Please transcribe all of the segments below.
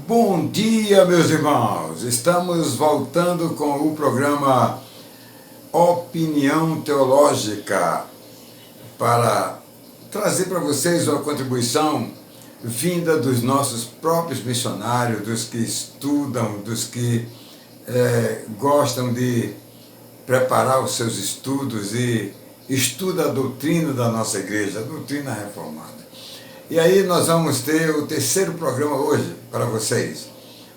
Bom dia, meus irmãos! Estamos voltando com o programa Opinião Teológica para trazer para vocês uma contribuição vinda dos nossos próprios missionários, dos que estudam, dos que gostam de preparar os seus estudos e estuda a doutrina da nossa igreja, a doutrina reformada. E aí nós vamos ter o terceiro programa hoje para vocês.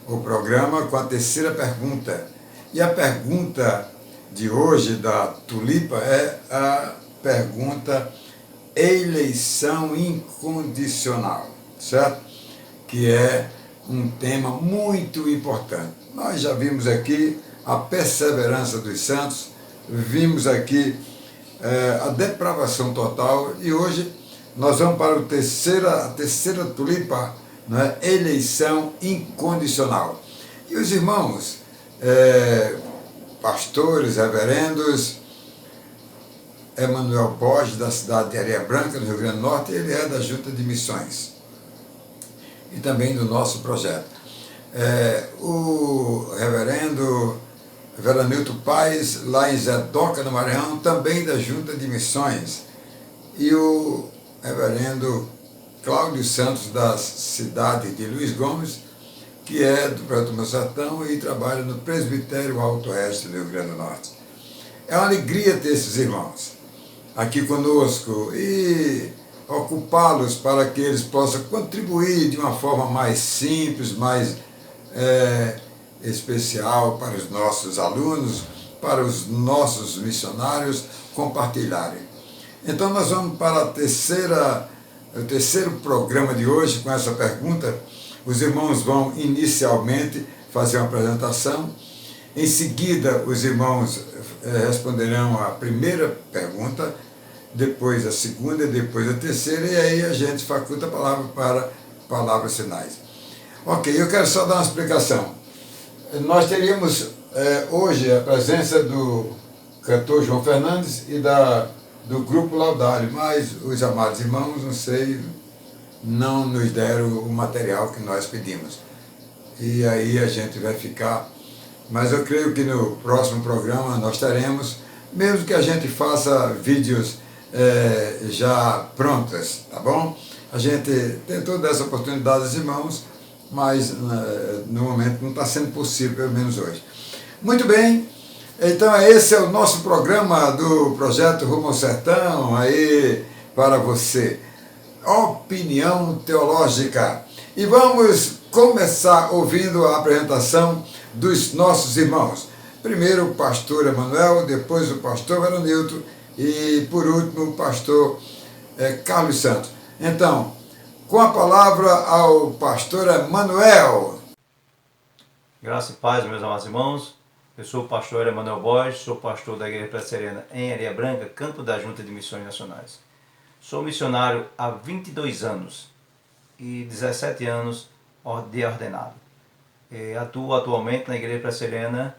O programa com a terceira pergunta. E a pergunta de hoje da Tulipa é a pergunta eleição incondicional, certo? Que é um tema muito importante. Nós já vimos aqui a perseverança dos santos, vimos aqui a depravação total e hoje nós vamos para a terceira tulipa, né? Eleição incondicional. E os irmãos, pastores, reverendos, Emanuel Borges, da cidade de Areia Branca, no Rio Grande do Norte, ele é da Junta de Missões e também do nosso projeto. O reverendo Veranilton Paes, lá em Zedoca, no Maranhão, também da Junta de Missões. E o reverendo Cláudio Santos, da cidade de Luiz Gomes, que é do Projeto Meu Sertão e trabalha no Presbitério Alto Oeste do Rio Grande do Norte. É uma alegria ter esses irmãos aqui conosco e ocupá-los para que eles possam contribuir de uma forma mais simples, mais especial para os nossos alunos, para os nossos missionários compartilharem. Então nós vamos para o terceiro programa de hoje com essa pergunta. Os irmãos vão inicialmente fazer uma apresentação, em seguida os irmãos responderão a primeira pergunta, depois a segunda e depois a terceira, e aí a gente faculta a palavra para palavras finais. Ok, eu quero só dar uma explicação. Nós teríamos hoje a presença do cantor João Fernandes e do grupo Laudário, mas os amados irmãos, não sei, não nos deram o material que nós pedimos. E aí a gente vai ficar, mas eu creio que no próximo programa nós teremos, mesmo que a gente faça vídeos já prontas, tá bom? A gente tentou dar essa oportunidade aos irmãos, mas no momento não está sendo possível, pelo menos hoje. Muito bem, então esse é o nosso programa do Projeto Rumo ao Sertão, aí para você, Opinião Teológica. E vamos começar ouvindo a apresentação dos nossos irmãos. Primeiro o pastor Emanuel, depois o pastor Veranilton e por último o pastor Carlos Santos. Então, com a palavra ao pastor Emanuel. Graça e paz, meus amados irmãos. Eu sou o pastor Emanuel Borges, sou pastor da Igreja Presbiteriana em Areia Branca, campo da Junta de Missões Nacionais. Sou missionário há 22 anos e 17 anos de ordenado. Atuo atualmente na Igreja Presbiteriana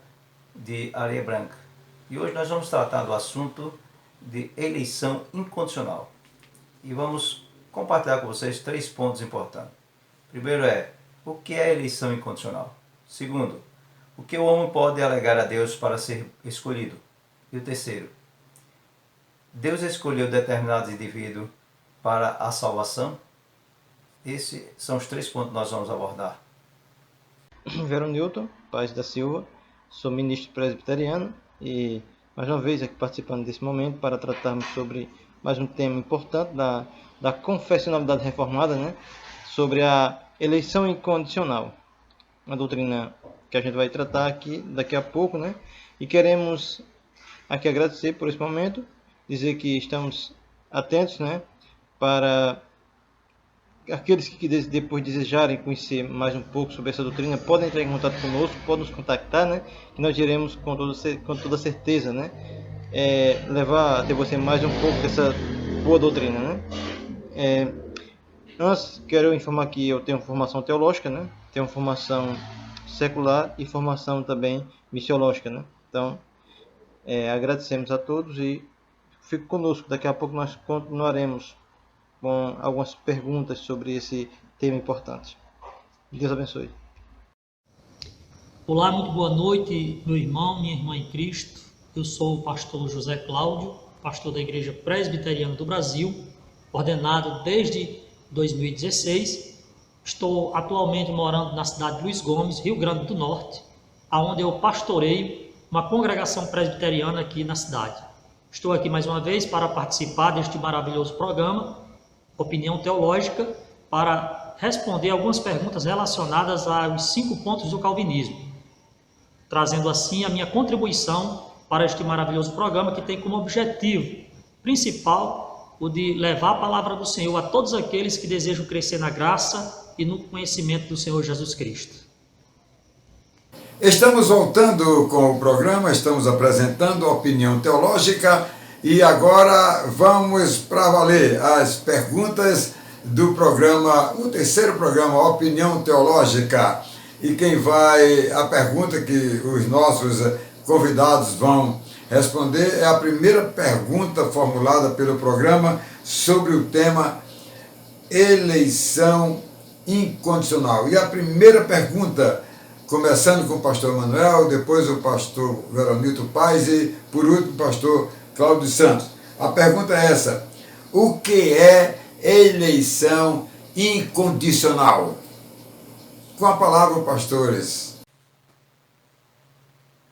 de Areia Branca. E hoje nós vamos tratar do assunto de eleição incondicional. E vamos compartilhar com vocês 3 pontos importantes. Primeiro o que é eleição incondicional? Segundo, o que o homem pode alegar a Deus para ser escolhido? E o terceiro, Deus escolheu determinados indivíduos para a salvação? Esses são os 3 pontos que nós vamos abordar. Veranilton Paes da Silva, sou ministro presbiteriano e mais uma vez aqui participando desse momento para tratarmos sobre mais um tema importante da confessionalidade reformada, né? Sobre a eleição incondicional, uma doutrina que a gente vai tratar aqui daqui a pouco, né? E queremos aqui agradecer por esse momento, dizer que estamos atentos, né? Para aqueles que depois desejarem conhecer mais um pouco sobre essa doutrina, podem entrar em contato conosco, podem nos contactar, né? Que nós iremos com toda certeza, né? Levar até você mais um pouco dessa boa doutrina, né? Antes, quero informar que eu tenho formação teológica, né? Tenho formação secular e formação também missiológica, né? Então, agradecemos a todos e fique conosco. Daqui a pouco nós continuaremos com algumas perguntas sobre esse tema importante. Deus abençoe. Olá, muito boa noite, meu irmão, minha irmã em Cristo. Eu sou o pastor José Cláudio, pastor da Igreja Presbiteriana do Brasil, ordenado desde 2016. Estou atualmente morando na cidade de Luiz Gomes, Rio Grande do Norte, onde eu pastoreio uma congregação presbiteriana aqui na cidade. Estou aqui mais uma vez para participar deste maravilhoso programa, Opinião Teológica, para responder algumas perguntas relacionadas aos 5 pontos do calvinismo, trazendo assim a minha contribuição para este maravilhoso programa que tem como objetivo principal o de levar a palavra do Senhor a todos aqueles que desejam crescer na graça e no conhecimento do Senhor Jesus Cristo. Estamos voltando com o programa, estamos apresentando a Opinião Teológica e agora vamos para valer as perguntas do programa, o terceiro programa, Opinião Teológica. E quem vai, a pergunta que os nossos convidados vão responder é a primeira pergunta formulada pelo programa sobre o tema eleição incondicional. E a primeira pergunta, começando com o pastor Manuel, depois o pastor Veronilton Paes e, por último, o pastor Cláudio Santos. A pergunta é essa: o que é eleição incondicional? Com a palavra, pastores.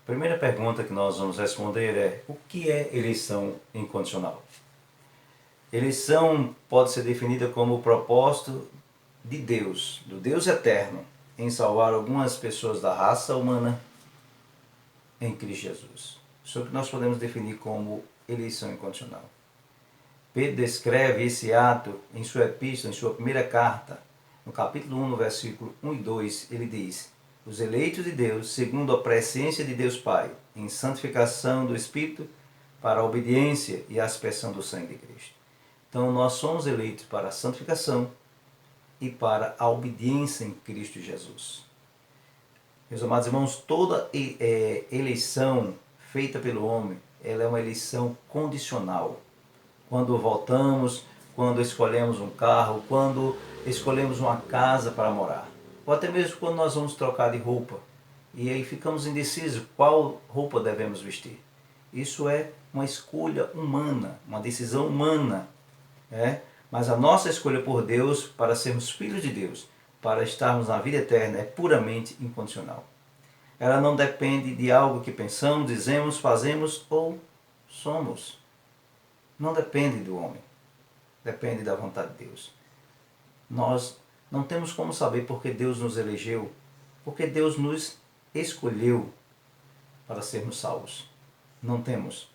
A primeira pergunta que nós vamos responder é: o que é eleição incondicional? Eleição pode ser definida como o propósito de Deus, do Deus eterno, em salvar algumas pessoas da raça humana em Cristo Jesus. Isso é o que nós podemos definir como eleição incondicional. Pedro descreve esse ato em sua epístola, em sua primeira carta. No capítulo 1, no versículo 1 e 2, ele diz: os eleitos de Deus, segundo a presciência de Deus Pai, em santificação do Espírito, para a obediência e a aspersão do sangue de Cristo. Então, nós somos eleitos para a santificação e para a obediência em Cristo Jesus. Meus amados irmãos, toda eleição feita pelo homem, ela é uma eleição condicional. Quando votamos, quando escolhemos um carro, quando escolhemos uma casa para morar, ou até mesmo quando nós vamos trocar de roupa e aí ficamos indecisos qual roupa devemos vestir. Isso é uma escolha humana, uma decisão humana, mas a nossa escolha por Deus para sermos filhos de Deus, para estarmos na vida eterna, é puramente incondicional. Ela não depende de algo que pensamos, dizemos, fazemos ou somos. Não depende do homem, depende da vontade de Deus. Nós não temos como saber porque Deus nos elegeu, porque Deus nos escolheu para sermos salvos. Não temos.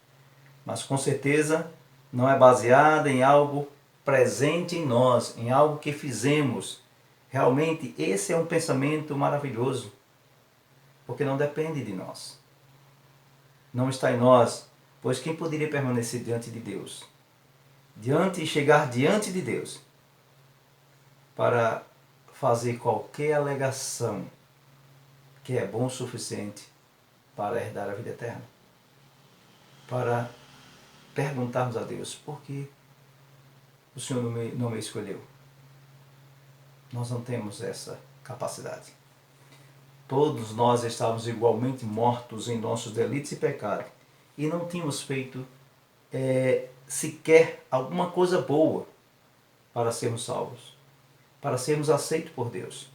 Mas com certeza não é baseada em algo presente em nós, em algo que fizemos. Realmente esse é um pensamento maravilhoso, porque não depende de nós. Não está em nós, pois quem poderia permanecer diante de Deus? Chegar diante de Deus para fazer qualquer alegação que é bom o suficiente para herdar a vida eterna. Para perguntarmos a Deus: por que o Senhor não me escolheu? Nós não temos essa capacidade. Todos nós estávamos igualmente mortos em nossos delitos e pecados e não tínhamos feito sequer alguma coisa boa para sermos salvos, para sermos aceitos por Deus,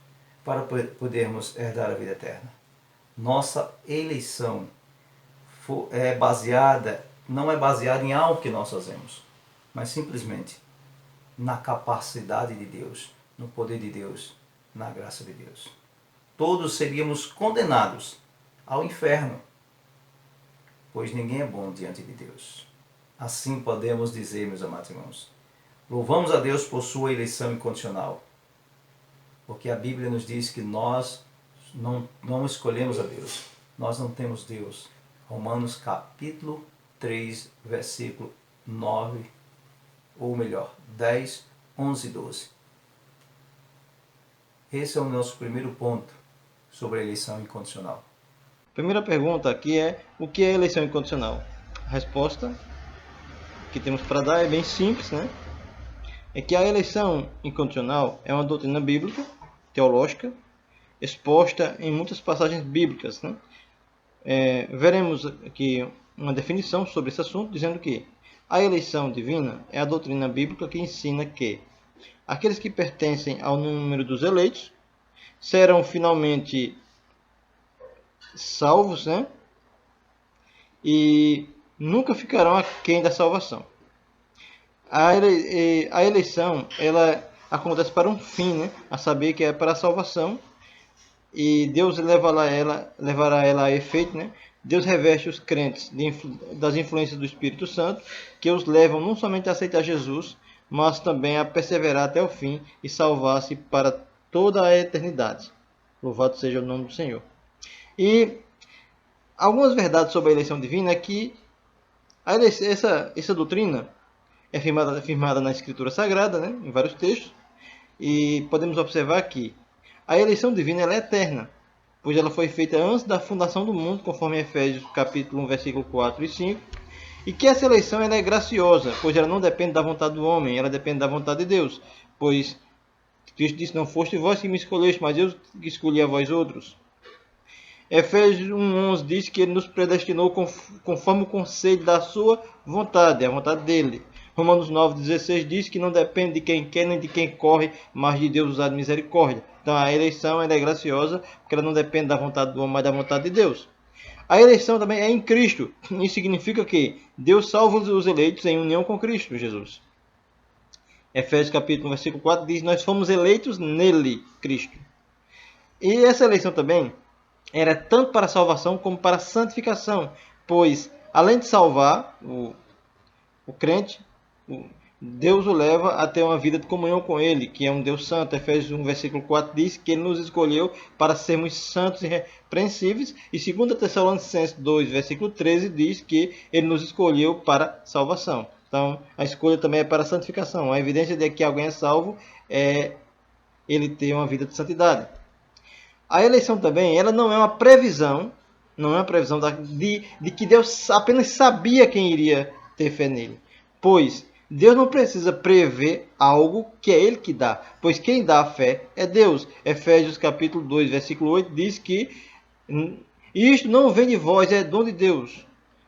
para podermos herdar a vida eterna. Nossa eleição não é baseada em algo que nós fazemos, mas simplesmente na capacidade de Deus, no poder de Deus, na graça de Deus. Todos seríamos condenados ao inferno, pois ninguém é bom diante de Deus. Assim podemos dizer, meus amados irmãos, louvamos a Deus por sua eleição incondicional, porque a Bíblia nos diz que nós não escolhemos a Deus, nós não temos Deus. Romanos capítulo 3, versículo 9, ou melhor, 10, 11 e 12. Esse é o nosso primeiro ponto sobre a eleição incondicional. Primeira pergunta aqui é: o que é eleição incondicional? A resposta que temos para dar é bem simples, né? É que a eleição incondicional é uma doutrina bíblica, teológica, exposta em muitas passagens bíblicas, né? Veremos aqui uma definição sobre esse assunto, dizendo que a eleição divina é a doutrina bíblica que ensina que aqueles que pertencem ao número dos eleitos serão finalmente salvos, né? E nunca ficarão aquém da salvação. A eleição, ela acontece para um fim, né? A saber que é para a salvação, e Deus levará ela a efeito, né? Deus reveste os crentes das influências do Espírito Santo, que os levam não somente a aceitar Jesus, mas também a perseverar até o fim e salvar-se para toda a eternidade. Louvado seja o nome do Senhor. E algumas verdades sobre a eleição divina é que essa doutrina é firmada na Escritura Sagrada, né, em vários textos, e podemos observar que a eleição divina ela é eterna, pois ela foi feita antes da fundação do mundo, conforme Efésios capítulo 1, versículo 4 e 5, e que essa eleição ela é graciosa, pois ela não depende da vontade do homem, ela depende da vontade de Deus, pois Cristo disse, não foste vós que me escolheste, mas eu que escolhi a vós outros. Efésios 1,11 diz que ele nos predestinou conforme o conselho da sua vontade, a vontade dele. Romanos 9,16 diz que não depende de quem quer nem de quem corre, mas de Deus usar de misericórdia. Então a eleição ela é graciosa, porque ela não depende da vontade do homem, mas da vontade de Deus. A eleição também é em Cristo. Isso significa que Deus salva os eleitos em união com Cristo Jesus. Efésios capítulo 1, versículo 4 diz, nós fomos eleitos nele, Cristo. E essa eleição também era tanto para a salvação como para a santificação, pois além de salvar o crente, Deus o leva a ter uma vida de comunhão com ele, que é um Deus santo. Efésios 1, versículo 4 diz que ele nos escolheu para sermos santos e irrepreensíveis. E 2 Tessalonicenses 2, versículo 13 diz que ele nos escolheu para salvação. Então, a escolha também é para a santificação. A evidência de que alguém é salvo é ele ter uma vida de santidade. A eleição também, ela não é uma previsão, de que Deus apenas sabia quem iria ter fé nele. Pois Deus não precisa prever algo que é Ele que dá, pois quem dá a fé é Deus. Efésios capítulo 2, versículo 8 diz que isto não vem de vós, é dom de Deus.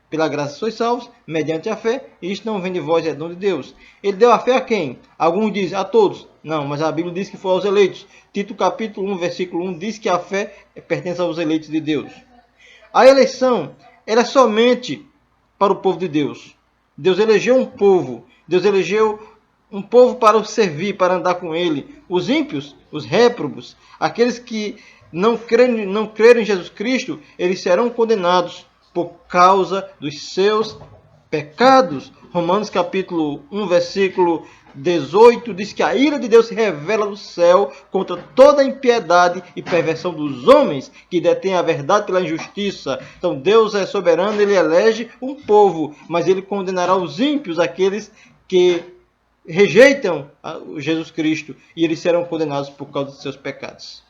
Pela graça sois salvos, mediante a fé, e isto não vem de vós, é dom de Deus. Ele deu a fé a quem? Alguns dizem, a todos. Não, mas a Bíblia diz que foi aos eleitos. Tito capítulo 1, versículo 1 diz que a fé pertence aos eleitos de Deus. A eleição ela é somente para o povo de Deus. Deus elegeu um povo. Deus elegeu um povo para o servir, para andar com ele. Os ímpios, os réprobos, aqueles que não creram em Jesus Cristo, eles serão condenados por causa dos seus pecados. Romanos capítulo 1, versículo 18 diz que a ira de Deus se revela do céu contra toda a impiedade e perversão dos homens que detêm a verdade pela injustiça. Então Deus é soberano, ele elege um povo, mas ele condenará os ímpios, aqueles que rejeitam Jesus Cristo, e eles serão condenados por causa dos seus pecados.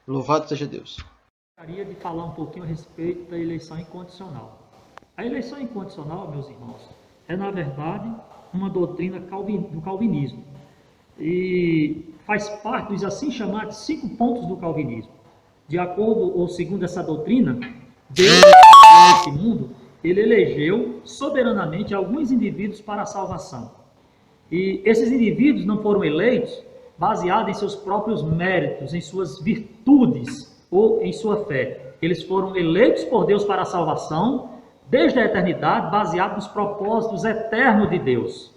Louvado seja Deus. Gostaria de falar um pouquinho a respeito da eleição incondicional. A eleição incondicional, meus irmãos, é na verdade uma doutrina do calvinismo e faz parte dos assim chamados 5 pontos do calvinismo. De acordo ou segundo essa doutrina, Deus, nesse mundo, ele elegeu soberanamente alguns indivíduos para a salvação. E esses indivíduos não foram eleitos baseados em seus próprios méritos, em suas virtudes ou em sua fé. Eles foram eleitos por Deus para a salvação desde a eternidade, baseados nos propósitos eternos de Deus.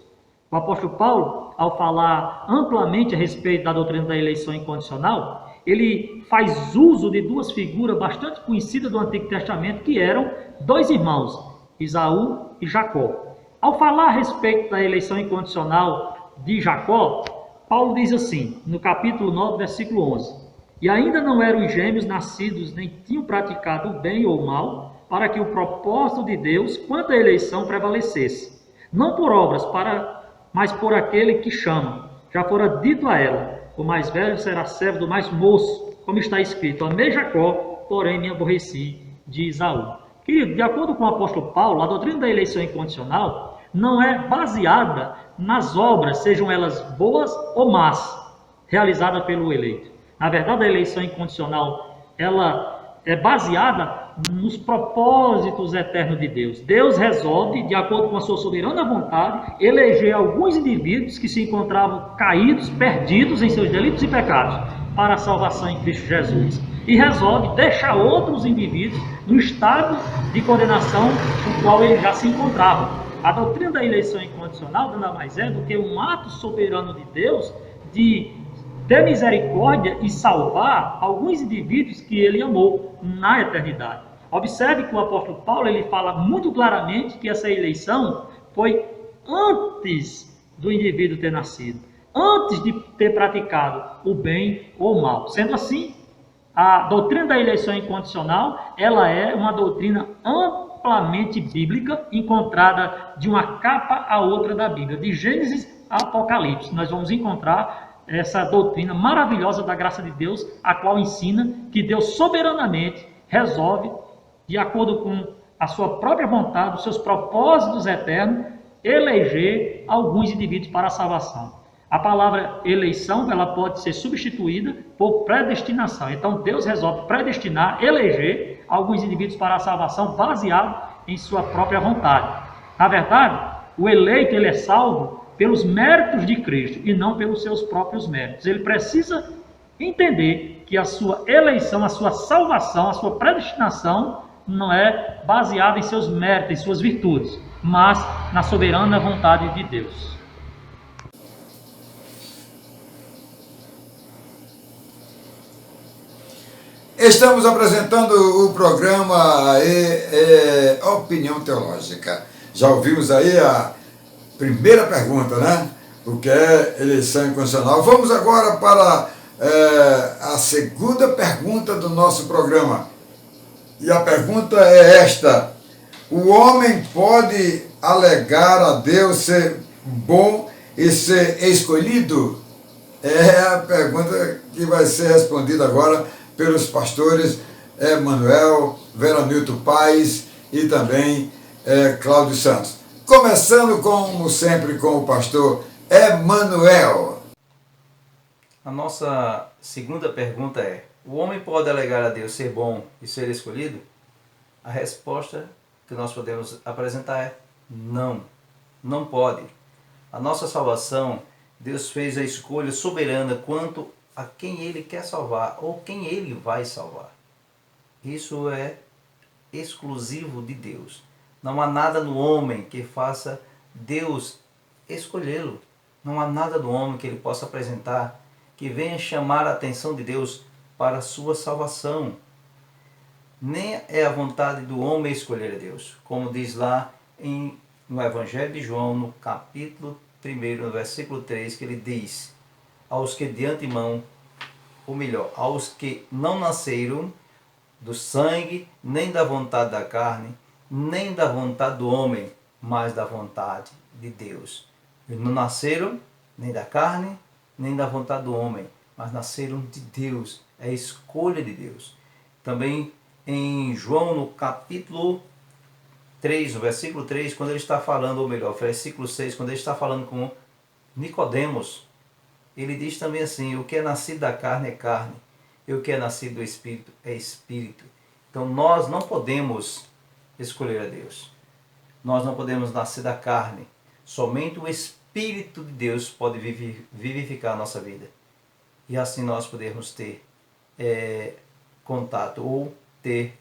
O apóstolo Paulo, ao falar amplamente a respeito da doutrina da eleição incondicional, ele faz uso de 2 figuras bastante conhecidas do Antigo Testamento, que eram 2 irmãos, Esaú e Jacó. Ao falar a respeito da eleição incondicional de Jacó, Paulo diz assim, no capítulo 9, versículo 11, e ainda não eram os gêmeos nascidos, nem tinham praticado o bem ou o mal, para que o propósito de Deus quanto à eleição prevalecesse. Não por obras, mas por aquele que chama. Já fora dito a ela, o mais velho será servo do mais moço, como está escrito, amei Jacó, porém me aborreci de Esaú. Querido, de acordo com o apóstolo Paulo, a doutrina da eleição incondicional não é baseada nas obras, sejam elas boas ou más, realizadas pelo eleito. Na verdade, a eleição incondicional, ela é baseada nos propósitos eternos de Deus. Deus resolve, de acordo com a sua soberana vontade, eleger alguns indivíduos que se encontravam caídos, perdidos em seus delitos e pecados, para a salvação em Cristo Jesus. E resolve deixar outros indivíduos no estado de condenação no qual eles já se encontravam. A doutrina da eleição incondicional nada mais é do que um ato soberano de Deus de ter misericórdia e salvar alguns indivíduos que ele amou na eternidade. Observe que o apóstolo Paulo ele fala muito claramente que essa eleição foi antes do indivíduo ter nascido, antes de ter praticado o bem ou o mal. Sendo assim, a doutrina da eleição incondicional, ela é uma doutrina amplamente bíblica, encontrada de uma capa a outra da Bíblia, de Gênesis a Apocalipse. Nós vamos encontrar essa doutrina maravilhosa da graça de Deus, a qual ensina que Deus soberanamente resolve, de acordo com a sua própria vontade, os seus propósitos eternos, eleger alguns indivíduos para a salvação. A palavra eleição, ela pode ser substituída por predestinação. Então Deus resolve predestinar, eleger alguns indivíduos para a salvação baseado em sua própria vontade. Na verdade, o eleito ele é salvo pelos méritos de Cristo e não pelos seus próprios méritos. Ele precisa entender que a sua eleição, a sua salvação, a sua predestinação não é baseada em seus méritos, em suas virtudes, mas na soberana vontade de Deus. Estamos apresentando o programa Opinião Teológica. Já ouvimos aí a primeira pergunta, né? O que é eleição incondicional. Vamos agora para a segunda pergunta do nosso programa. E a pergunta é esta: o homem pode alegar a Deus ser bom e ser escolhido? É a pergunta que vai ser respondida agora pelos pastores Emanuel, Veranilton Paes e também Cláudio Santos. Começando, como sempre, com o pastor Emanuel. A nossa segunda pergunta é: o homem pode alegar a Deus ser bom e ser escolhido? A resposta que nós podemos apresentar é não, não pode. A nossa salvação, Deus fez a escolha soberana quanto a quem Ele quer salvar ou quem Ele vai salvar. Isso é exclusivo de Deus. Não há nada no homem que faça Deus escolhê-lo. Não há nada do homem que ele possa apresentar que venha chamar a atenção de Deus para a sua salvação. Nem é a vontade do homem escolher a Deus. Como diz lá no Evangelho de João, no capítulo 1, no versículo 3, que ele diz: aos que de antemão, ou melhor, aos que não nasceram do sangue, nem da vontade da carne, nem da vontade do homem, mas da vontade de Deus. Eles não nasceram nem da carne, nem da vontade do homem, mas nasceram de Deus. É a escolha de Deus. Também em João, no capítulo 3, no versículo 3, quando ele está falando, ou melhor, versículo 6, quando ele está falando com Nicodemos, ele diz também assim: o que é nascido da carne é carne, e o que é nascido do Espírito é Espírito. Então nós não podemos escolher a Deus. Nós não podemos nascer da carne. Somente o Espírito de Deus pode vivificar a nossa vida. E assim nós podemos ter contato ou ter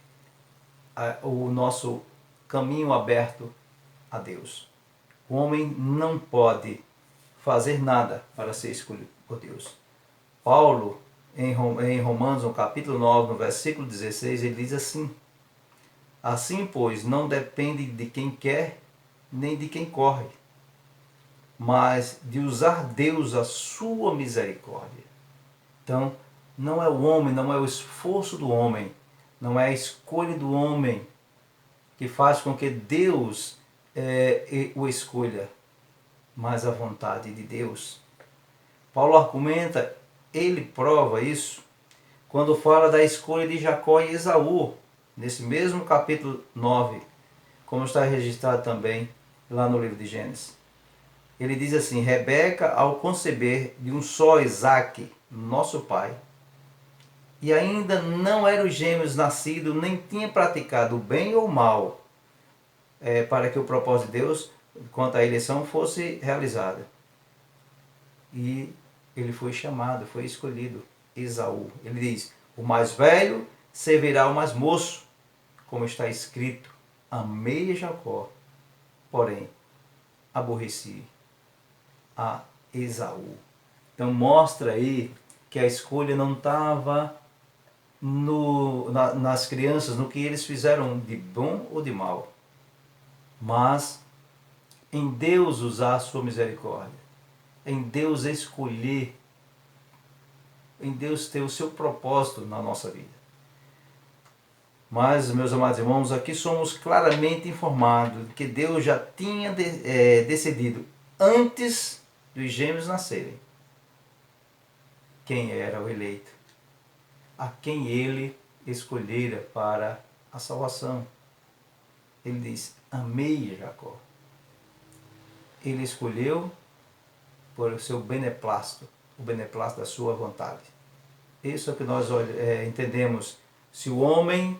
o nosso caminho aberto a Deus. O homem não pode fazer nada para ser escolhido por Deus. Paulo, em Romanos, no capítulo 9, no versículo 16, ele diz assim: assim, pois, não depende de quem quer, nem de quem corre, mas de usar Deus a sua misericórdia. Então, não é o homem, não é o esforço do homem, não é a escolha do homem que faz com que Deus o escolha, mas a vontade de Deus. Paulo argumenta, ele prova isso, quando fala da escolha de Jacó e Esaú, nesse mesmo capítulo 9, como está registrado também lá no livro de Gênesis. Ele diz assim: Rebeca, ao conceber de um só Isaque, nosso pai, e ainda não eram os gêmeos nascidos, nem tinha praticado o bem ou o mal, para que o propósito de Deus quanto à eleição fosse realizada. E ele foi chamado, foi escolhido, Esaú. Ele diz, o mais velho servirá ao mais moço, como está escrito, amei Jacó, porém aborreci a Esaú. Então mostra aí que a escolha não estava nas crianças, no que eles fizeram de bom ou de mal, mas em Deus usar a sua misericórdia, em Deus escolher, em Deus ter o seu propósito na nossa vida. Mas, meus amados irmãos, aqui somos claramente informados de que Deus já tinha decidido, antes dos gêmeos nascerem, quem era o eleito, a quem ele escolhera para a salvação. Ele diz, amei Jacó. Ele escolheu por o seu beneplácito, o beneplácito da sua vontade. Isso é o que nós entendemos. Se o homem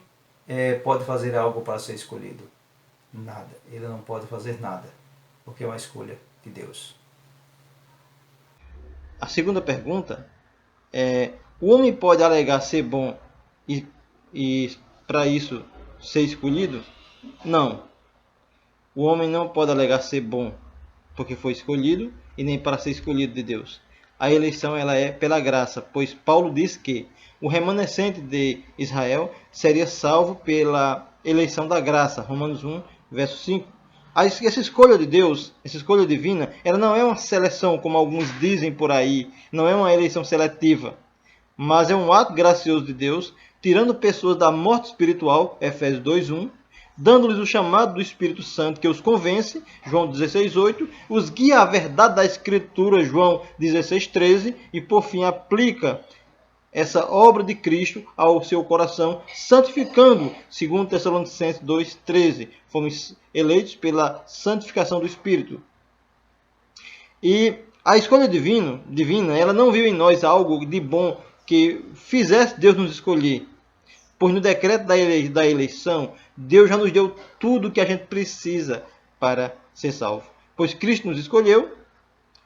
pode fazer algo para ser escolhido, nada. Ele não pode fazer nada, porque é uma escolha de Deus. A segunda pergunta é: o homem pode alegar ser bom e para isso ser escolhido? Não. O homem não pode alegar ser bom porque foi escolhido e nem para ser escolhido de Deus. A eleição ela é pela graça, pois Paulo diz que o remanescente de Israel seria salvo pela eleição da graça. Romanos 1, verso 5. Essa escolha de Deus, essa escolha divina, ela não é uma seleção, como alguns dizem por aí, não é uma eleição seletiva, mas é um ato gracioso de Deus, tirando pessoas da morte espiritual, Efésios 2:1, dando-lhes o chamado do Espírito Santo, que os convence, João 16:8, os guia à verdade da Escritura, João 16:13, e por fim aplica essa obra de Cristo ao seu coração, santificando, segundo Tessalonicenses 2:13. Fomos eleitos pela santificação do Espírito. E a escolha divina, ela não viu em nós algo de bom que fizesse Deus nos escolher. Pois no decreto da eleição, Deus já nos deu tudo o que a gente precisa para ser salvo. Pois Cristo nos escolheu,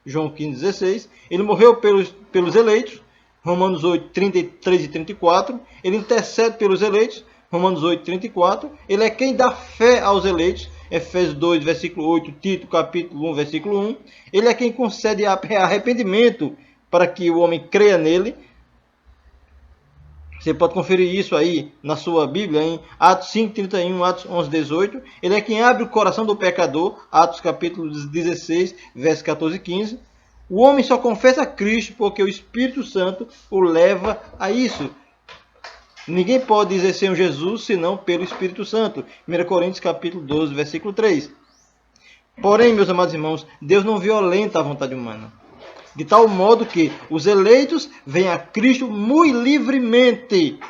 João 15:16, Ele morreu pelos eleitos, Romanos 8, 33 e 34. Ele intercede pelos eleitos, Romanos 8, 34. Ele é quem dá fé aos eleitos, Efésios 2, versículo 8, Tito, capítulo 1, versículo 1. Ele é quem concede arrependimento para que o homem creia nele. Você pode conferir isso aí na sua Bíblia, em Atos 5, 31, Atos 11, 18. Ele é quem abre o coração do pecador, Atos capítulo 16, versos 14 e 15. O homem só confessa a Cristo porque o Espírito Santo o leva a isso. Ninguém pode dizer Senhor Jesus senão pelo Espírito Santo. 1 Coríntios capítulo 12, versículo 3. Porém, meus amados irmãos, Deus não violenta a vontade humana, de tal modo que os eleitos vêm a Cristo muito livremente,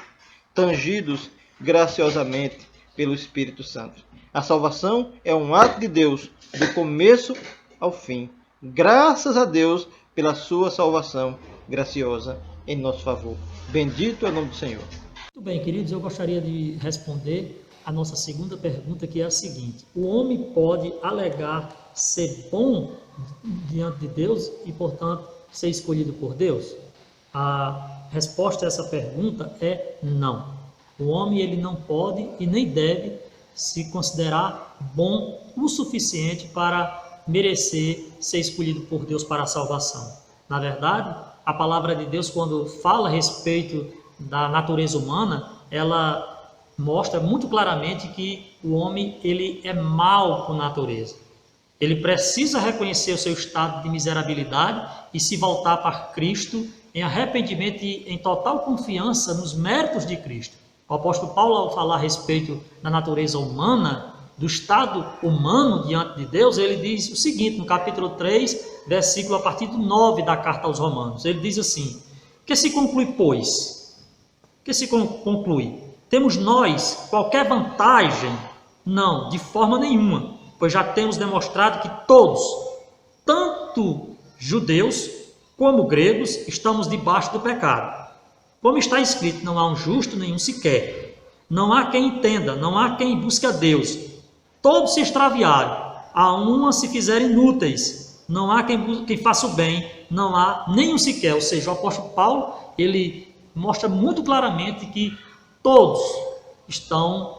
tangidos graciosamente pelo Espírito Santo. A salvação é um ato de Deus, do começo ao fim. Graças a Deus pela sua salvação graciosa em nosso favor. Bendito é o nome do Senhor. Muito bem, queridos, eu gostaria de responder a nossa segunda pergunta, que é a seguinte: o homem pode alegar ser bom diante de Deus e, portanto, ser escolhido por Deus? A resposta a essa pergunta é não. O homem ele não pode e nem deve se considerar bom o suficiente para merecer ser escolhido por Deus para a salvação. Na verdade, a palavra de Deus, quando fala a respeito da natureza humana, ela mostra muito claramente que o homem ele é mau por natureza. Ele precisa reconhecer o seu estado de miserabilidade e se voltar para Cristo em arrependimento e em total confiança nos méritos de Cristo. O apóstolo Paulo, ao falar a respeito da natureza humana, do estado humano diante de Deus, ele diz o seguinte, no capítulo 3, versículo a partir do 9 da carta aos Romanos. Ele diz assim: que se conclui, pois? Que se conclui? Temos nós qualquer vantagem? Não, de forma nenhuma, pois já temos demonstrado que todos, tanto judeus como gregos, estamos debaixo do pecado. Como está escrito, não há um justo nenhum sequer. Não há quem entenda, não há quem busque a Deus. Todos se extraviaram, a uma se fizeram inúteis. Não há quem faça o bem, não há nenhum sequer. Ou seja, o apóstolo Paulo, ele mostra muito claramente que todos estão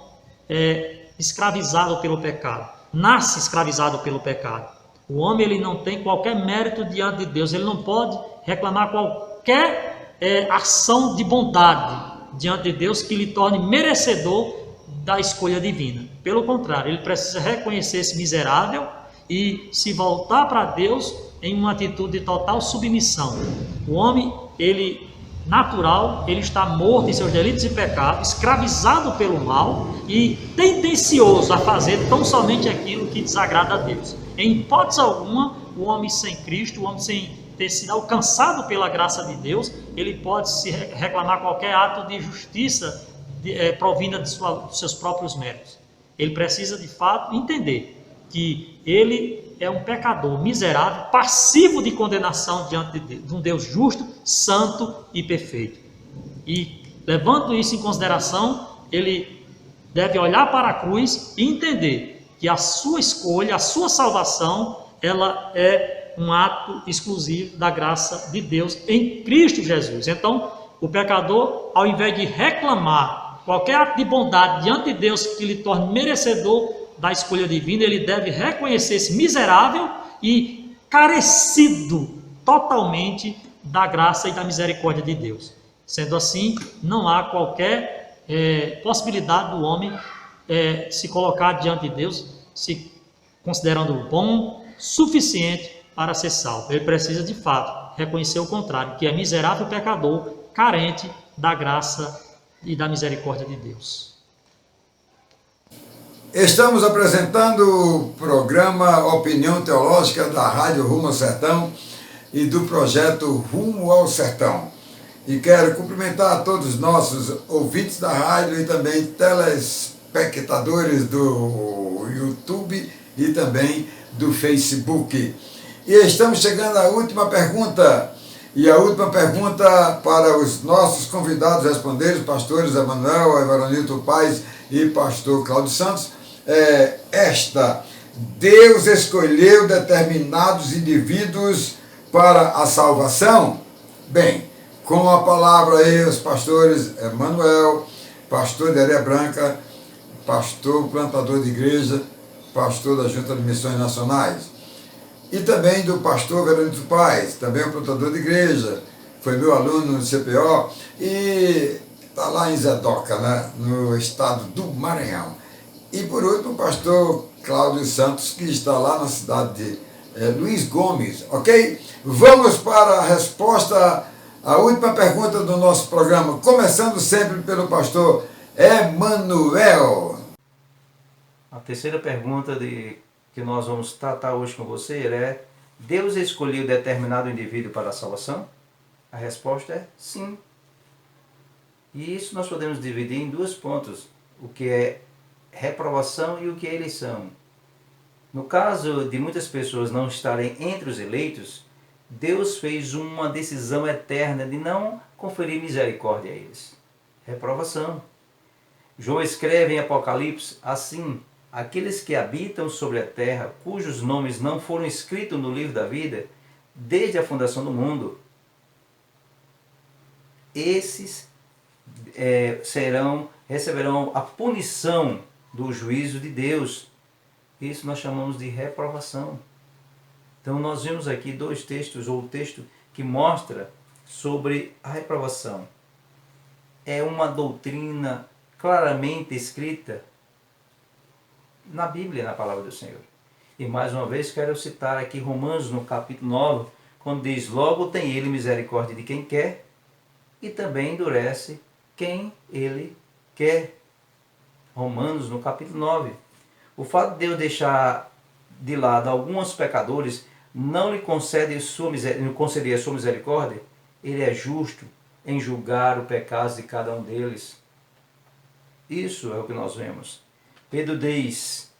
escravizados pelo pecado. Nasce escravizado pelo pecado. O homem, ele não tem qualquer mérito diante de Deus. Ele não pode reclamar qualquer ação de bondade diante de Deus que lhe torne merecedor da escolha divina. Pelo contrário, ele precisa reconhecer-se miserável e se voltar para Deus em uma atitude de total submissão. O homem, ele natural, ele está morto em seus delitos e pecados, escravizado pelo mal e tendencioso a fazer tão somente aquilo que desagrada a Deus. Em hipótese alguma, o homem sem Cristo, o homem sem ter sido alcançado pela graça de Deus, ele pode se reclamar qualquer ato de justiça provinda dos seus próprios méritos. Ele precisa de fato entender que ele é um pecador miserável, passivo de condenação diante de um Deus justo, santo e perfeito. E levando isso em consideração, ele deve olhar para a cruz e entender que a sua escolha, a sua salvação, ela é um ato exclusivo da graça de Deus em Cristo Jesus. Então, o pecador, ao invés de reclamar qualquer ato de bondade diante de Deus que lhe torne merecedor da escolha divina, ele deve reconhecer-se miserável e carecido totalmente da graça e da misericórdia de Deus. Sendo assim, não há qualquer possibilidade do homem se colocar diante de Deus, se considerando bom, suficiente para ser salvo. Ele precisa de fato reconhecer o contrário, que é miserável pecador, carente da graça e da misericórdia de Deus. Estamos apresentando o programa Opinião Teológica da Rádio Rumo ao Sertão e do projeto Rumo ao Sertão. E quero cumprimentar a todos os nossos ouvintes da rádio e também telespectadores do YouTube e também do Facebook. E estamos chegando à última pergunta. E a última pergunta para os nossos convidados responderem, os pastores Emanuel, Everonilton Paes e pastor Cláudio Santos, é esta: Deus escolheu determinados indivíduos para a salvação? Bem, com a palavra aí os pastores Emanuel, pastor de Areia Branca, pastor plantador de igreja, pastor da Junta de Missões Nacionais, e também do pastor Everonilton Paes, também um plantador de igreja, foi meu aluno no CPO e está lá em Zedoca, né, no estado do Maranhão. E por último, o pastor Cláudio Santos, que está lá na cidade de Luiz Gomes, ok? Vamos para a resposta à última pergunta do nosso programa, começando sempre pelo pastor Emanuel. A terceira pergunta que nós vamos tratar hoje com você é: Deus escolheu determinado indivíduo para a salvação? A resposta é sim. E isso nós podemos dividir em dois pontos: o que é reprovação e o que é eleição. No caso de muitas pessoas não estarem entre os eleitos, Deus fez uma decisão eterna de não conferir misericórdia a eles. Reprovação. João escreve em Apocalipse assim: aqueles que habitam sobre a terra, cujos nomes não foram escritos no livro da vida, desde a fundação do mundo, esses receberão a punição do juízo de Deus. Isso nós chamamos de reprovação. Então nós vemos aqui dois textos, ou o texto que mostra sobre a reprovação. É uma doutrina claramente escrita na Bíblia, na palavra do Senhor. E mais uma vez quero citar aqui Romanos no capítulo 9, quando diz: logo tem ele misericórdia de quem quer e também endurece quem ele quer. Romanos no capítulo 9. O fato de Deus deixar de lado alguns pecadores não lhe conceder a sua misericórdia. Ele é justo em julgar o pecado de cada um deles. Isso é o que nós vemos. Pedro diz: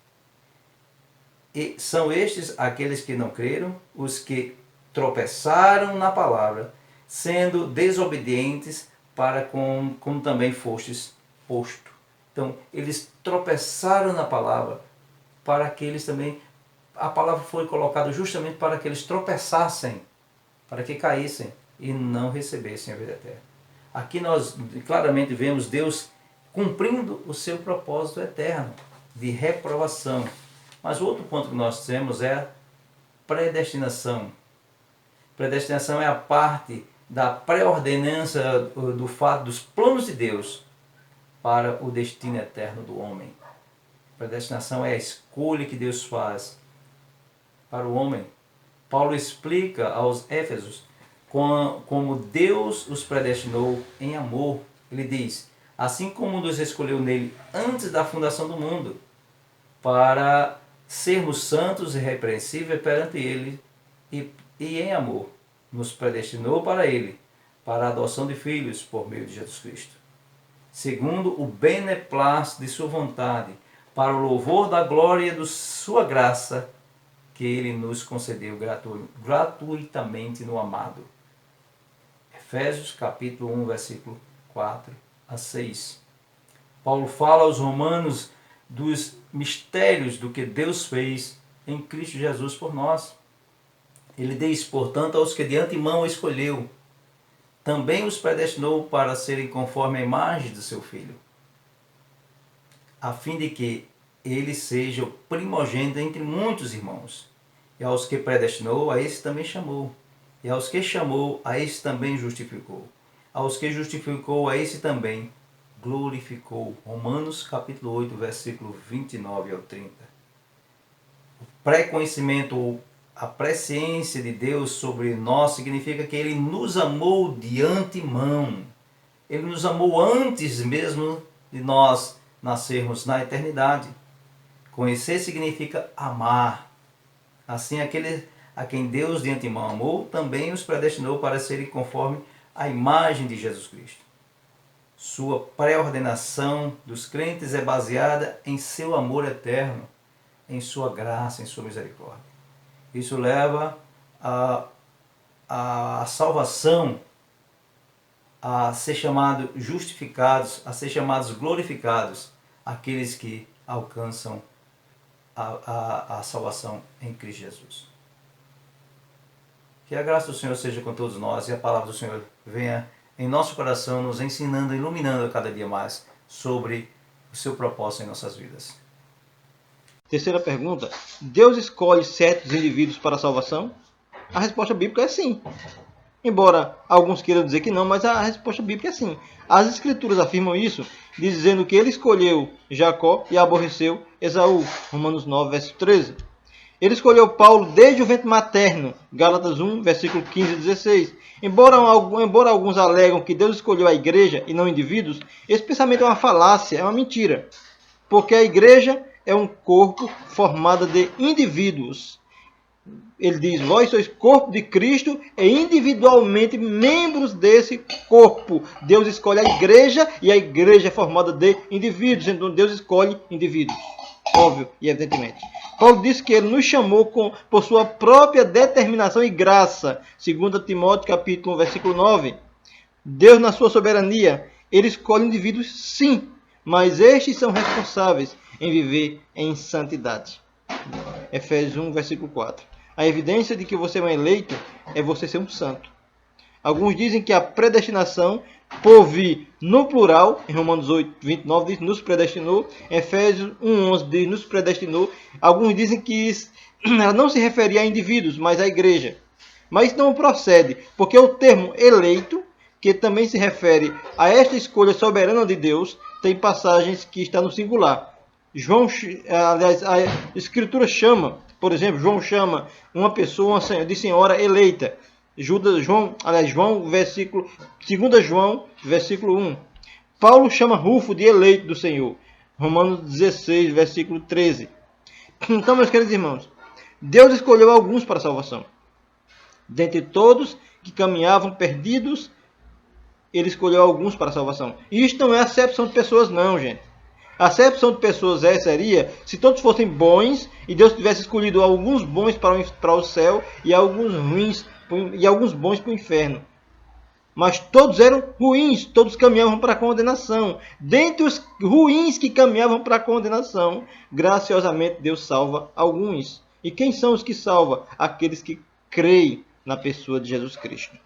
e são estes aqueles que não creram, os que tropeçaram na palavra, sendo desobedientes para como também fostes posto. Então, eles tropeçaram na palavra, para que eles também, a palavra foi colocada justamente para que eles tropeçassem, para que caíssem e não recebessem a vida eterna. Aqui nós claramente vemos Deus cumprindo o seu propósito eterno de reprovação. Mas o outro ponto que nós temos é a predestinação. Predestinação é a parte da pré-ordenança do fato dos planos de Deus para o destino eterno do homem. Predestinação é a escolha que Deus faz para o homem. Paulo explica aos Éfesos como Deus os predestinou em amor. Ele diz: assim como nos escolheu nele antes da fundação do mundo, para sermos santos e irrepreensíveis perante ele, e em amor nos predestinou para ele, para a adoção de filhos por meio de Jesus Cristo, segundo o beneplácito de sua vontade, para o louvor da glória de sua graça, que ele nos concedeu gratuitamente no amado. Efésios capítulo 1, versículo 4 a 6. Paulo fala aos romanos dos mistérios do que Deus fez em Cristo Jesus por nós. Ele diz: portanto, aos que de antemão escolheu, também os predestinou para serem conforme a imagem do seu Filho, a fim de que ele seja o primogênito entre muitos irmãos. E aos que predestinou, a esse também chamou. E aos que chamou, a esse também justificou. Aos que justificou, a esse também glorificou. Romanos capítulo 8, versículo 29 ao 30. O pré-conhecimento ou a presciência de Deus sobre nós significa que Ele nos amou de antemão. Ele nos amou antes mesmo de nós nascermos na eternidade. Conhecer significa amar. Assim, aquele a quem Deus de antemão amou, também os predestinou para serem conforme a imagem de Jesus Cristo. Sua pré-ordenação dos crentes é baseada em seu amor eterno, em sua graça, em sua misericórdia. Isso leva a salvação, a ser chamados justificados, a ser chamados glorificados, aqueles que alcançam a salvação em Cristo Jesus. Que a graça do Senhor seja com todos nós e a palavra do Senhor venha em nosso coração, nos ensinando, iluminando a cada dia mais sobre o seu propósito em nossas vidas. Terceira pergunta: Deus escolhe certos indivíduos para a salvação? A resposta bíblica é sim. Embora alguns queiram dizer que não, mas a resposta bíblica é sim. As Escrituras afirmam isso, dizendo que ele escolheu Jacó e aborreceu Esaú. Romanos 9, verso 13. Ele escolheu Paulo desde o ventre materno. Gálatas 1, versículo 15 e 16. Embora alguns alegam que Deus escolheu a igreja e não indivíduos, esse pensamento é uma falácia, é uma mentira. Porque a igreja é um corpo formado de indivíduos. Ele diz: vós sois corpo de Cristo e individualmente membros desse corpo. Deus escolhe a igreja e a igreja é formada de indivíduos. Então Deus escolhe indivíduos. Óbvio e evidentemente. Paulo diz que ele nos chamou por sua própria determinação e graça. 2 Timóteo capítulo 1, versículo 9. Deus, na sua soberania, ele escolhe indivíduos sim, mas estes são responsáveis em viver em santidade. Efésios 1, versículo 4. A evidência de que você é um eleito é você ser um santo. Alguns dizem que a predestinação, por vir no plural, em Romanos 8, 29 diz nos predestinou, Efésios 1, 11 diz nos predestinou. Alguns dizem que ela não se referia a indivíduos, mas à igreja. Mas isso não procede, porque o termo eleito, que também se refere a esta escolha soberana de Deus, tem passagens que está no singular. Aliás, a Escritura chama, por exemplo, João chama uma pessoa de senhora eleita. João, versículo 2 João, versículo 1. Paulo chama Rufo de eleito do Senhor. Romanos 16, versículo 13. Então, meus queridos irmãos, Deus escolheu alguns para a salvação. Dentre todos que caminhavam perdidos, ele escolheu alguns para a salvação. E isto não é acepção de pessoas, não, gente. A acepção de pessoas seria se todos fossem bons e Deus tivesse escolhido alguns bons para o céu e alguns ruins e alguns bons para o inferno. mas todos eram ruins, todos caminhavam para a condenação. Dentre os ruins que caminhavam para a condenação, graciosamente Deus salva alguns. E quem são os que salva? Aqueles que creem na pessoa de Jesus Cristo.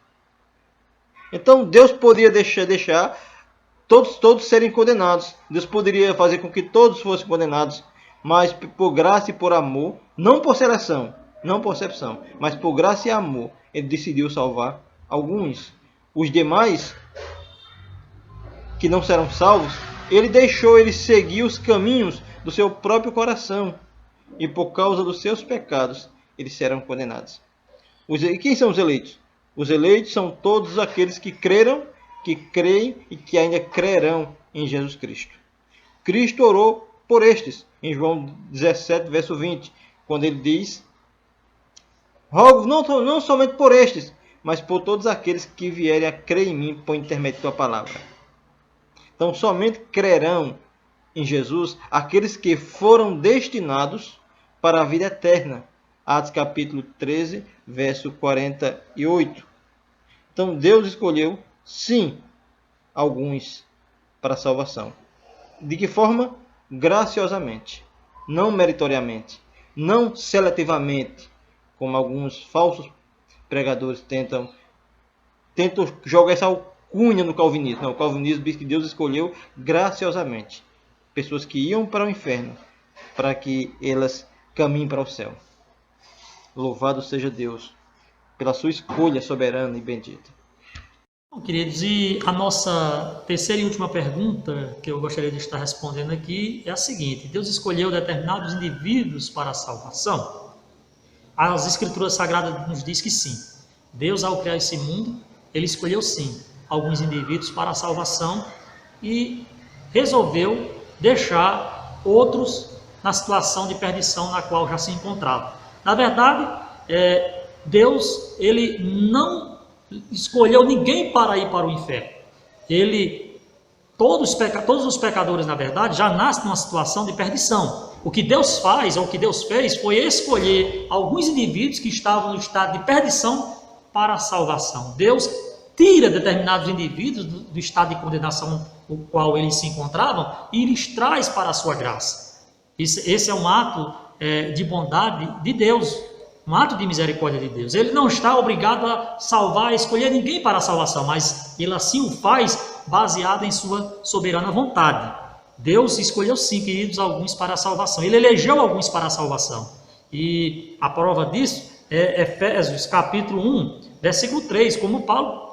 Então Deus poderia deixar todos serem condenados. Deus poderia fazer com que todos fossem condenados, mas por graça e por amor, não por seleção, não por excepção, mas por graça e amor, Ele decidiu salvar alguns. Os demais, que não serão salvos, Ele deixou eles seguir os caminhos do seu próprio coração, e por causa dos seus pecados, eles serão condenados. E quem são os eleitos? Os eleitos são todos aqueles que creram, que creem e que ainda crerão em Jesus Cristo. Cristo orou por estes, em João 17, verso 20, quando ele diz: rogo não somente por estes, mas por todos aqueles que vierem a crer em mim por intermédio da tua palavra. Então somente crerão em Jesus aqueles que foram destinados para a vida eterna. Atos capítulo 13, verso 48. Então Deus escolheu, sim, alguns para a salvação. De que forma? Graciosamente, não meritoriamente, não seletivamente, como alguns falsos pregadores tentam jogar essa alcunha no calvinismo. Não, o calvinismo diz que Deus escolheu graciosamente pessoas que iam para o inferno para que elas caminhem para o céu. Louvado seja Deus pela sua escolha soberana e bendita. Bom, queridos, e a nossa terceira e última pergunta que eu gostaria de estar respondendo aqui é a seguinte: Deus escolheu determinados indivíduos para a salvação? As Escrituras Sagradas nos diz que sim. Deus, ao criar esse mundo, Ele escolheu sim alguns indivíduos para a salvação e resolveu deixar outros na situação de perdição na qual já se encontravam. Na verdade, Deus, Ele não escolheu ninguém para ir para o inferno. Todos os pecadores, na verdade, já nascem numa situação de perdição. O que Deus faz, ou o que Deus fez, foi escolher alguns indivíduos que estavam no estado de perdição para a salvação. Deus tira determinados indivíduos do estado de condenação no qual eles se encontravam e lhes traz para a sua graça. Esse é um ato de bondade de Deus, um ato de misericórdia de Deus. Ele não está obrigado a salvar, a escolher ninguém para a salvação, mas Ele assim o faz baseado em sua soberana vontade. Deus escolheu sim, queridos, alguns para a salvação. Ele elegeu alguns para a salvação. E a prova disso é Efésios capítulo 1, versículo 3, como Paulo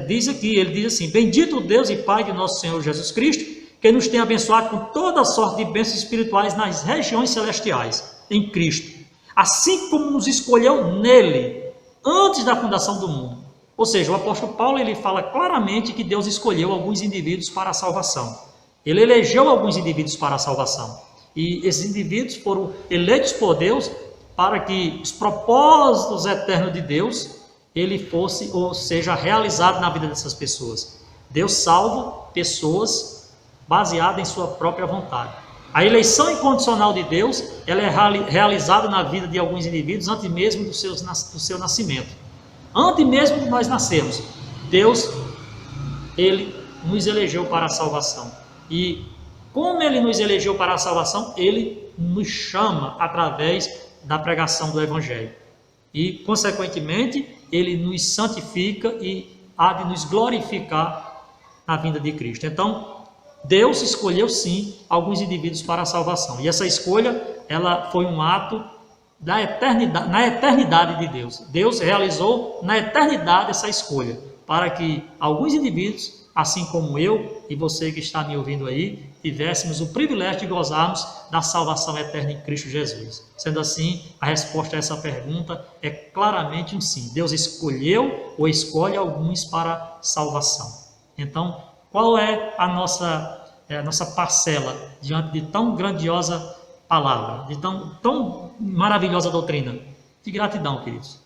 diz aqui. Ele diz assim: bendito o Deus e Pai de nosso Senhor Jesus Cristo, que nos tem abençoado com toda sorte de bênçãos espirituais nas regiões celestiais, em Cristo, assim como nos escolheu nele, antes da fundação do mundo. Ou seja, o apóstolo Paulo ele fala claramente que Deus escolheu alguns indivíduos para a salvação. Ele elegeu alguns indivíduos para a salvação. E esses indivíduos foram eleitos por Deus para que os propósitos eternos de Deus ele fosse ou seja realizado na vida dessas pessoas. Deus salva pessoas baseadas em sua própria vontade. A eleição incondicional de Deus ela é realizada na vida de alguns indivíduos antes mesmo do seu nascimento. Antes mesmo de nós nascermos, Deus ele nos elegeu para a salvação. E como Ele nos elegeu para a salvação, Ele nos chama através da pregação do Evangelho. E, consequentemente, Ele nos santifica e há de nos glorificar na vinda de Cristo. Então, Deus escolheu sim alguns indivíduos para a salvação. E essa escolha, ela foi um ato da eternidade, na eternidade de Deus. Deus realizou na eternidade essa escolha, para que alguns indivíduos, assim como eu e você que está me ouvindo aí, tivéssemos o privilégio de gozarmos da salvação eterna em Cristo Jesus. Sendo assim, a resposta a essa pergunta é claramente um sim. Deus escolheu ou escolhe alguns para salvação. Então, qual é a nossa parcela diante de tão grandiosa palavra, de tão maravilhosa doutrina? De gratidão, queridos.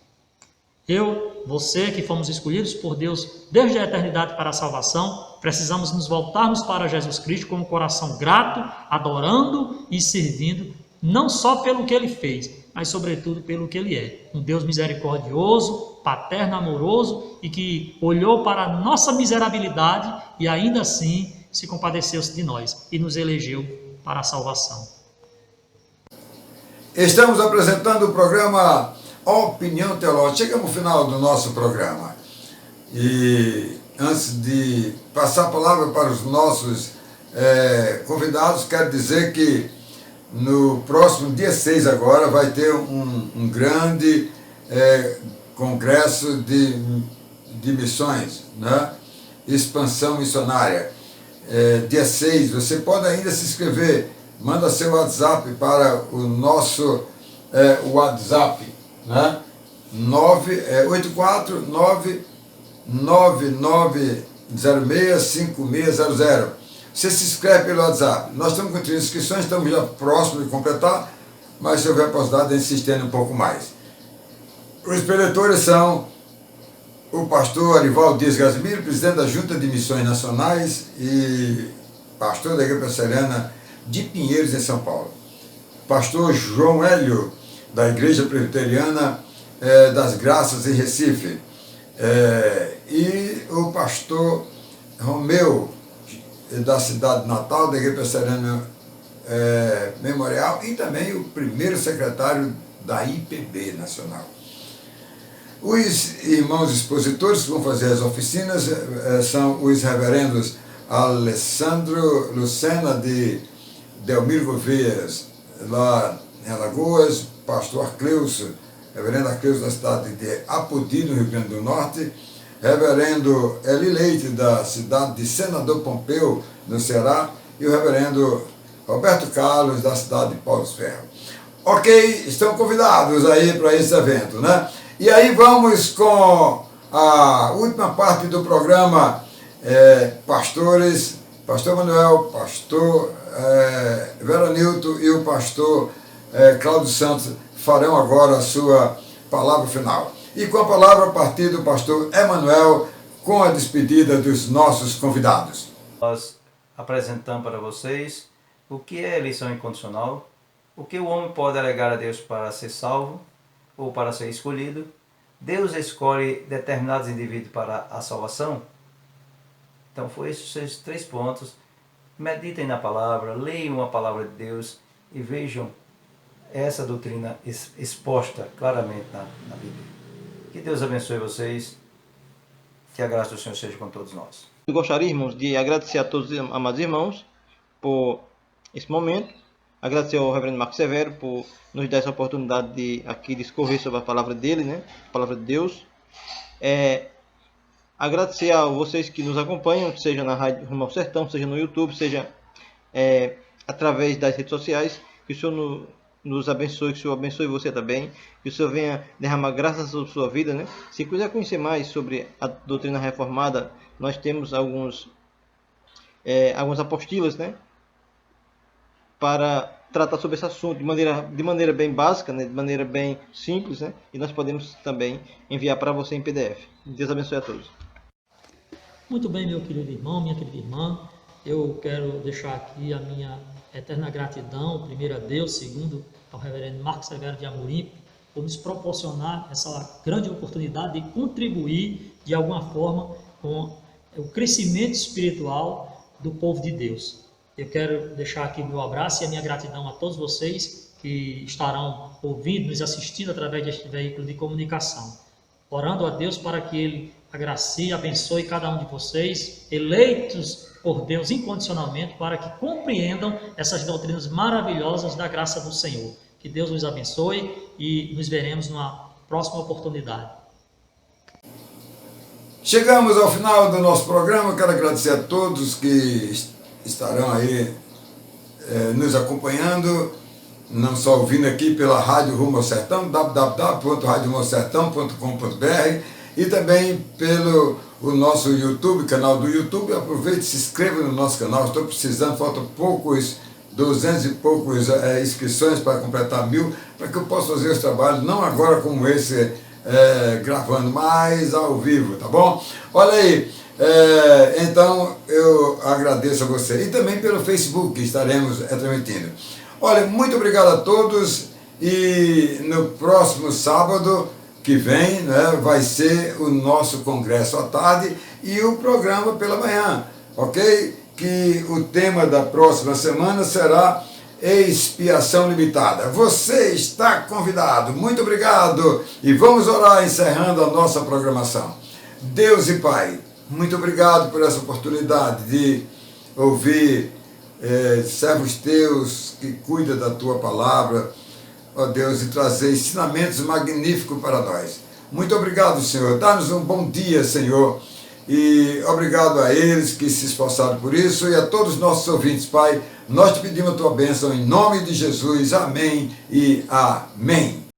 Você que fomos escolhidos por Deus desde a eternidade para a salvação, precisamos nos voltarmos para Jesus Cristo com um coração grato, adorando e servindo, não só pelo que Ele fez, mas sobretudo pelo que Ele é. Um Deus misericordioso, paterno, amoroso e que olhou para a nossa miserabilidade e ainda assim se compadeceu-se de nós e nos elegeu para a salvação. Estamos apresentando o programa Opinião Teológica. Chegamos ao final do nosso programa. E antes de passar a palavra para os nossos convidados, quero dizer que no próximo dia 6 agora vai ter um grande congresso de missões, né? Expansão missionária. Dia 6, você pode ainda se inscrever, manda seu WhatsApp para o nosso WhatsApp, né? 849-9906-5600. Você se inscreve pelo WhatsApp. Nós estamos continuando inscrições, estamos já próximos de completar, mas se houver possibilidade, a gente se estende um pouco mais. Os preletores são o pastor Arivaldo Dias Casimiro, presidente da Junta de Missões Nacionais e pastor da Igreja Presbiteriana de Pinheiros, em São Paulo. Pastor João Hélio, da Igreja Presbiteriana das Graças, em Recife. E o pastor Romeu, da cidade natal, da Igreja Presbiteriana Memorial, e também o primeiro secretário da IPB Nacional. Os irmãos expositores que vão fazer as oficinas são os reverendos Alessandro Lucena de Delmiro Gouveia, lá em Alagoas, pastor Arcleuso, reverendo Arcleuso da cidade de Apodi, no Rio Grande do Norte, reverendo Eli Leite, da cidade de Senador Pompeu, no Ceará, e o reverendo Roberto Carlos, da cidade de Paulo Ferro. Ok, estão convidados aí para esse evento, né? E aí vamos com a última parte do programa, pastores, pastor Manuel, pastor Veronilton e o pastor Cláudio Santos farão agora a sua palavra final. E com a palavra a partir do pastor Emanuel, com a despedida dos nossos convidados. Nós apresentamos para vocês o que é eleição incondicional, o que o homem pode alegar a Deus para ser salvo ou para ser escolhido. Deus escolhe determinados indivíduos para a salvação. Então, foi esses 3 pontos. Meditem na palavra, leiam a palavra de Deus e vejam essa doutrina exposta claramente na Bíblia. Que Deus abençoe vocês, que a graça do Senhor seja com todos nós. Gostaríamos de agradecer a todos os amados irmãos por esse momento, agradecer ao reverendo Marcos Severo por nos dar essa oportunidade de aqui discorrer sobre a palavra dele, né? A palavra de Deus. Agradecer a vocês que nos acompanham, seja na Rádio Rumo ao Sertão, seja no YouTube, seja através das redes sociais. Que o Senhor nos abençoe, que o Senhor abençoe você também, que o Senhor venha derramar graças sobre a sua vida, né? Se quiser conhecer mais sobre a doutrina reformada, nós temos algumas apostilas, né? Para tratar sobre esse assunto de maneira bem básica, né? De maneira bem simples, né? E nós podemos também enviar para você em PDF. Deus abençoe a todos. Muito bem, meu querido irmão, minha querida irmã, eu quero deixar aqui a minha eterna gratidão, primeiro a Deus, segundo ao reverendo Marcos Severo de Amorim, por nos proporcionar essa grande oportunidade de contribuir de alguma forma com o crescimento espiritual do povo de Deus. Eu quero deixar aqui meu abraço e a minha gratidão a todos vocês que estarão ouvindo, nos assistindo através deste veículo de comunicação. Orando a Deus para que Ele agracie e abençoe cada um de vocês, eleitos por Deus incondicionalmente, para que compreendam essas doutrinas maravilhosas da graça do Senhor. Que Deus nos abençoe e nos veremos numa próxima oportunidade. Chegamos ao final do nosso programa. Eu quero agradecer a todos que estarão aí nos acompanhando, não só ouvindo aqui pela Rádio Rumo ao Sertão, www.radiorumoaosertão.com.br, e também pelo o nosso YouTube, canal do YouTube. Aproveite e se inscreva no nosso canal. Estou precisando, faltam 200 e poucos inscrições para completar 1000, para que eu possa fazer os trabalhos, não agora como esse, gravando, mas ao vivo, tá bom? Olha aí, então eu agradeço a você. E também pelo Facebook, que estaremos transmitindo. Olha, muito obrigado a todos, e no próximo sábado que vem, né, vai ser o nosso congresso à tarde e o programa pela manhã, ok? Que o tema da próxima semana será expiação limitada. Você está convidado. Muito obrigado. E vamos orar encerrando a nossa programação. Deus e Pai, muito obrigado por essa oportunidade de ouvir servos teus que cuidam da tua palavra, ó Deus, e trazer ensinamentos magníficos para nós. Muito obrigado, Senhor. Dá-nos um bom dia, Senhor. E obrigado a eles que se esforçaram por isso e a todos os nossos ouvintes, Pai. Nós te pedimos a tua bênção em nome de Jesus. Amém e amém.